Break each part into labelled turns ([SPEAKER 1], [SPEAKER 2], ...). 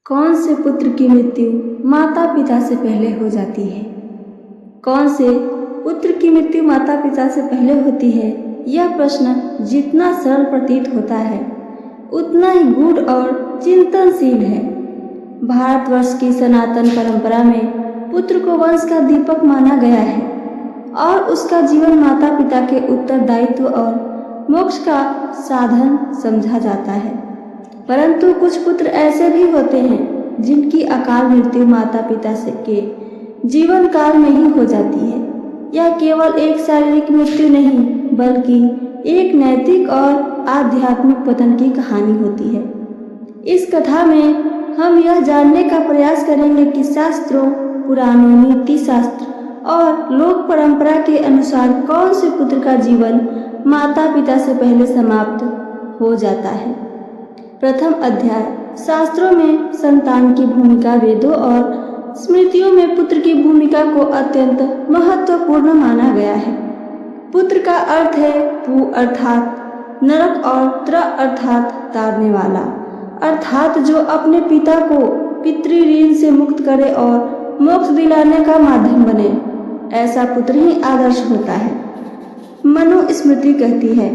[SPEAKER 1] कौन से पुत्र की मृत्यु माता पिता से पहले हो जाती है? कौन से पुत्र की मृत्यु माता पिता से पहले होती है? यह प्रश्न जितना सरल प्रतीत होता है उतना ही गूढ़ और चिंतनशील है। भारतवर्ष की सनातन परंपरा में पुत्र को वंश का दीपक माना गया है और उसका जीवन माता पिता के उत्तरदायित्व और मोक्ष का साधन समझा जाता है। परंतु कुछ पुत्र ऐसे भी होते हैं जिनकी अकाल मृत्यु माता पिता से के जीवन काल में ही हो जाती है। यह केवल एक शारीरिक मृत्यु नहीं बल्कि एक नैतिक और आध्यात्मिक पतन की कहानी होती है। इस कथा में हम यह जानने का प्रयास करेंगे कि शास्त्रों, पुराणों, नीति शास्त्र और लोक परंपरा के अनुसार कौन से पुत्र का जीवन माता पिता से पहले समाप्त हो जाता है। प्रथम अध्याय। शास्त्रों में संतान की भूमिका, वेदों और स्मृतियों में पुत्र की भूमिका को अत्यंत महत्वपूर्ण माना गया है। पुत्र का अर्थ है पु अर्थात नरक और त्र अर्थात तारने वाला, अर्थात जो अपने पिता को पितृऋण से मुक्त करे और मोक्ष दिलाने का माध्यम बने। ऐसा पुत्र ही आदर्श होता है। मनुस्मृति कहती है,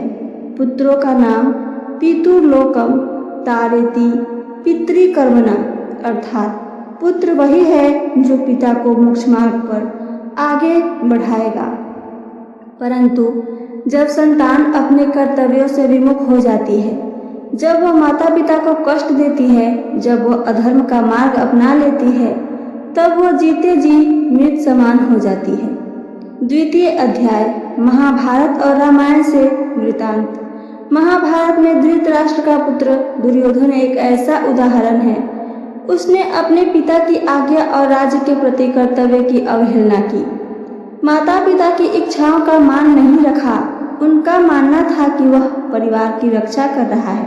[SPEAKER 1] पुत्रों का नाम पितुर्लोकम तारेति पितृकर्मणा, अर्थात पुत्र वही है जो पिता को मोक्ष मार्ग पर आगे बढ़ाएगा। परंतु जब संतान अपने कर्तव्यों से विमुख हो जाती है, जब वह माता पिता को कष्ट देती है, जब वह अधर्म का मार्ग अपना लेती है, तब वह जीते जी मृत समान हो जाती है। द्वितीय अध्याय। महाभारत और रामायण से वृतांत। महाभारत में धृतराष्ट्र का पुत्र दुर्योधन एक ऐसा उदाहरण है। उसने अपने पिता की आज्ञा और राज्य के प्रति कर्तव्य की अवहेलना की। माता पिता की इच्छाओं का मान नहीं रखा। उनका मानना था कि वह परिवार की रक्षा कर रहा है,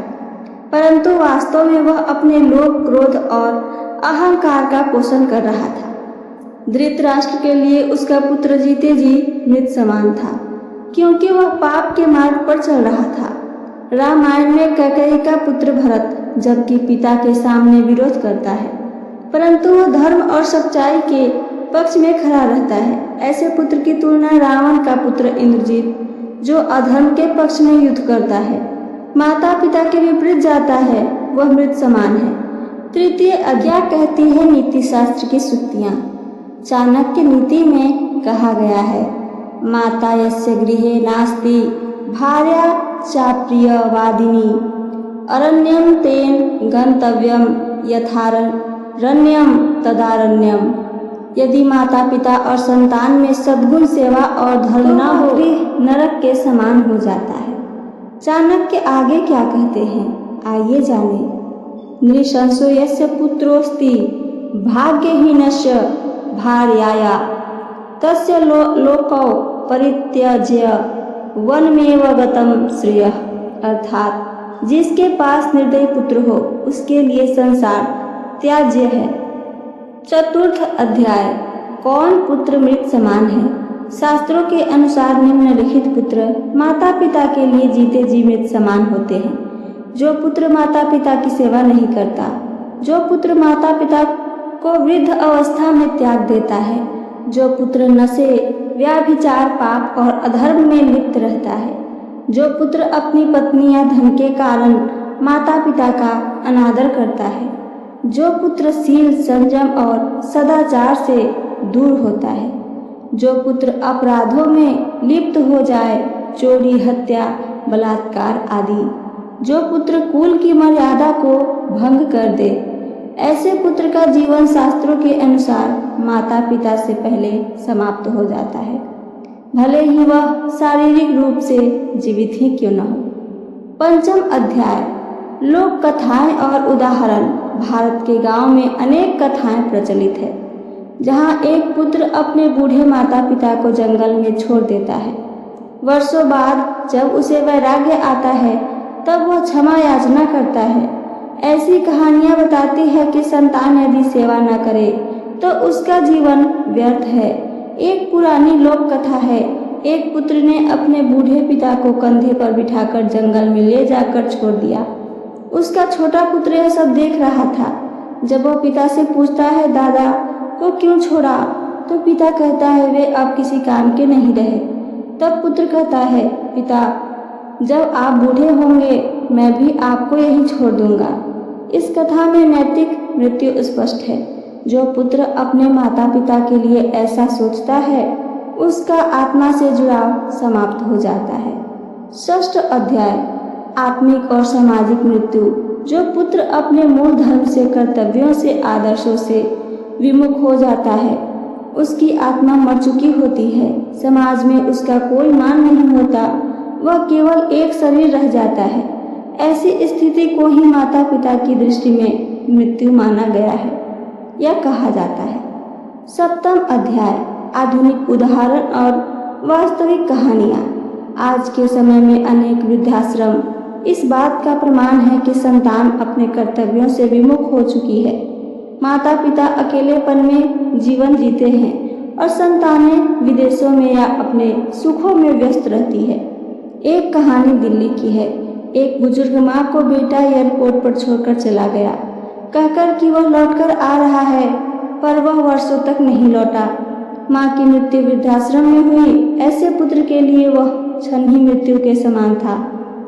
[SPEAKER 1] परंतु वास्तव में वह अपने लोभ, क्रोध और अहंकार का पोषण कर रहा था। धृतराष्ट्र के लिए उसका पुत्र जीते जी मृत समान था, क्योंकि वह पाप के मार्ग पर चल रहा था। रामायण में कैकेयी का पुत्र भरत जबकि पिता के सामने विरोध करता है, परंतु वह धर्म और सच्चाई के पक्ष में खड़ा रहता है। ऐसे पुत्र की तुलना रावण का पुत्र इंद्रजीत, जो अधर्म के पक्ष में युद्ध करता है, माता पिता के विपरीत जाता है, वह मृत समान है। तृतीय अध्याय कहती है नीति शास्त्र की सूक्तियाँ। चाणक्य नीति में कहा गया है, माता यस्य गृहे नास्ति भार्या चाप्रियवादिनी अरण्यम तेन गंतव्यम यथारण्यम तदारण्यम। यदि माता पिता और संतान में सद्गुण, सेवा और धर्म न हो, नरक के समान हो जाता है। चाणक्य आगे क्या कहते हैं, आइए जाने। नृशंसो यस्य पुत्रोस्ति भाग्यहीनस्य भार्याया तस्य लोकौ परित्यज्य वनमेव गतम श्रेयः, अर्थात जिसके पास निर्दयी पुत्र हो उसके लिए संसार त्याज्य है। चतुर्थ अध्याय। कौन पुत्र मृत समान है? शास्त्रों के अनुसार निम्नलिखित पुत्र माता पिता के लिए जीते जी मृत समान होते हैं। जो पुत्र माता पिता की सेवा नहीं करता, जो पुत्र माता पिता को वृद्ध अवस्था में त्याग देता है, जो पुत्र नशे, व्याभिचार, पाप और अधर्म में लिप्त रहता है, जो पुत्र अपनी पत्नी या धन के कारण माता पिता का अनादर करता है, जो पुत्र शील, संयम और सदाचार से दूर होता है, जो पुत्र अपराधों में लिप्त हो जाए, चोरी, हत्या, बलात्कार आदि, जो पुत्र कुल की मर्यादा को भंग कर दे, ऐसे पुत्र का जीवन शास्त्रों के अनुसार माता पिता से पहले समाप्त हो जाता है, भले ही वह शारीरिक रूप से जीवित ही क्यों न हो। पंचम अध्याय। लोक कथाएं और उदाहरण। भारत के गांव में अनेक कथाएं प्रचलित है, जहां एक पुत्र अपने बूढ़े माता पिता को जंगल में छोड़ देता है। वर्षों बाद जब उसे वैराग्य आता है तब वह क्षमा याचना करता है। ऐसी कहानियां बताती है कि संतान यदि सेवा न करे तो उसका जीवन व्यर्थ है। एक पुरानी लोक कथा है, एक पुत्र ने अपने बूढ़े पिता को कंधे पर बिठाकर जंगल में ले जाकर छोड़ दिया। उसका छोटा पुत्र यह सब देख रहा था। जब वह पिता से पूछता है, दादा को क्यों छोड़ा, तो पिता कहता है, वे अब किसी काम के नहीं रहे। तब पुत्र कहता है, पिता जब आप बूढ़े होंगे मैं भी आपको यहीं छोड़ दूंगा। इस कथा में नैतिक मृत्यु स्पष्ट है। जो पुत्र अपने माता पिता के लिए ऐसा सोचता है उसका आत्मा से जुड़ाव समाप्त हो जाता है। षष्ठ अध्याय, आत्मिक और सामाजिक मृत्यु। जो पुत्र अपने मूल धर्म से, कर्तव्यों से, आदर्शों से विमुख हो जाता है उसकी आत्मा मर चुकी होती है। समाज में उसका कोई मान नहीं होता, वह केवल एक शरीर रह जाता है। ऐसी स्थिति को ही माता पिता की दृष्टि में मृत्यु माना गया है या कहा जाता है। सप्तम अध्याय, आधुनिक उदाहरण और वास्तविक कहानियाँ। आज के समय में अनेक वृद्धाश्रम इस बात का प्रमाण है कि संतान अपने कर्तव्यों से विमुख हो चुकी है। माता पिता अकेलेपन में जीवन जीते हैं और संतानें विदेशों में या अपने सुखों में व्यस्त रहती है। एक कहानी दिल्ली की है। एक बुजुर्ग माँ को बेटा एयरपोर्ट पर छोड़कर चला गया, कहकर कि वह लौटकर आ रहा है, पर वह वर्षों तक नहीं लौटा। माँ की मृत्यु वृद्धाश्रम में हुई। ऐसे पुत्र के लिए वह क्षण ही मृत्यु के समान था,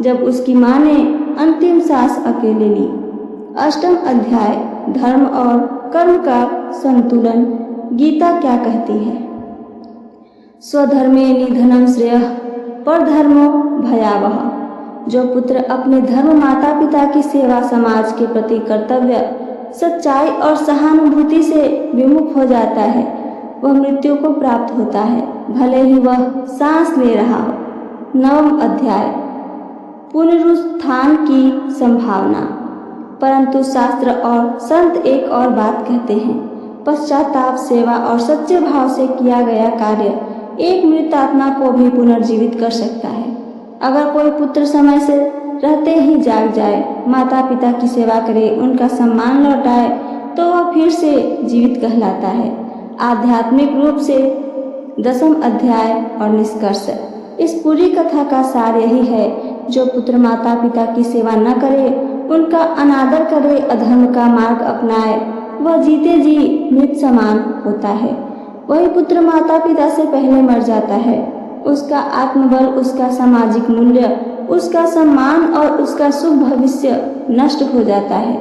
[SPEAKER 1] जब उसकी माँ ने अंतिम सांस अकेले ली। अष्टम अध्याय, धर्म और कर्म का संतुलन। गीता क्या कहती है? स्वधर्मे निधनम श्रेयः परधर्मो भयावह। जो पुत्र अपने धर्म, माता पिता की सेवा, समाज के प्रति कर्तव्य, सच्चाई और सहानुभूति से विमुख हो जाता है वह मृत्यु को प्राप्त होता है, भले ही वह सांस ले रहा हो। नवम अध्याय, पुनरुत्थान की संभावना। परंतु शास्त्र और संत एक और बात कहते हैं। पश्चाताप, सेवा और सच्चे भाव से किया गया कार्य एक मृत आत्मा को भी पुनर्जीवित कर सकता है। अगर कोई पुत्र समय से रहते ही जाग जाए, माता पिता की सेवा करे, उनका सम्मान लौटाए, तो वह फिर से जीवित कहलाता है। आध्यात्मिक रूप से दसम अध्याय और निष्कर्ष। इस पूरी कथा का सार यही है, जो पुत्र माता पिता की सेवा न करे, उनका अनादर करे, अधर्म का मार्ग अपनाए, वह जीते जी मृत समान होता है। वही पुत्र माता पिता से पहले मर जाता है। उसका आत्मबल, उसका सामाजिक मूल्य, उसका सम्मान और उसका शुभ भविष्य नष्ट हो जाता है।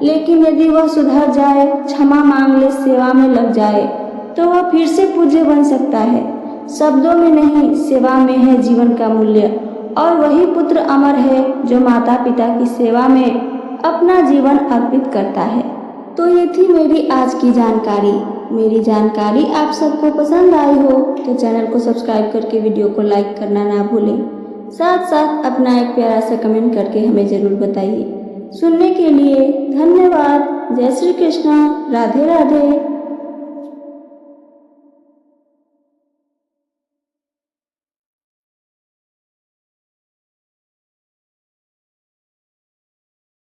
[SPEAKER 1] लेकिन यदि वह सुधर जाए, क्षमा मांग ले, सेवा में लग जाए, तो वह फिर से पूज्य बन सकता है। शब्दों में नहीं, सेवा में है जीवन का मूल्य। और वही पुत्र अमर है जो माता पिता की सेवा में अपना जीवन अर्पित करता है। तो ये थी मेरी आज की जानकारी। मेरी जानकारी आप सबको पसंद आई हो तो चैनल को सब्सक्राइब करके वीडियो को लाइक करना ना भूलें। साथ साथ अपना एक प्यारा सा कमेंट करके हमें ज़रूर बताइए। सुनने के लिए धन्यवाद। जय श्री कृष्ण। राधे राधे।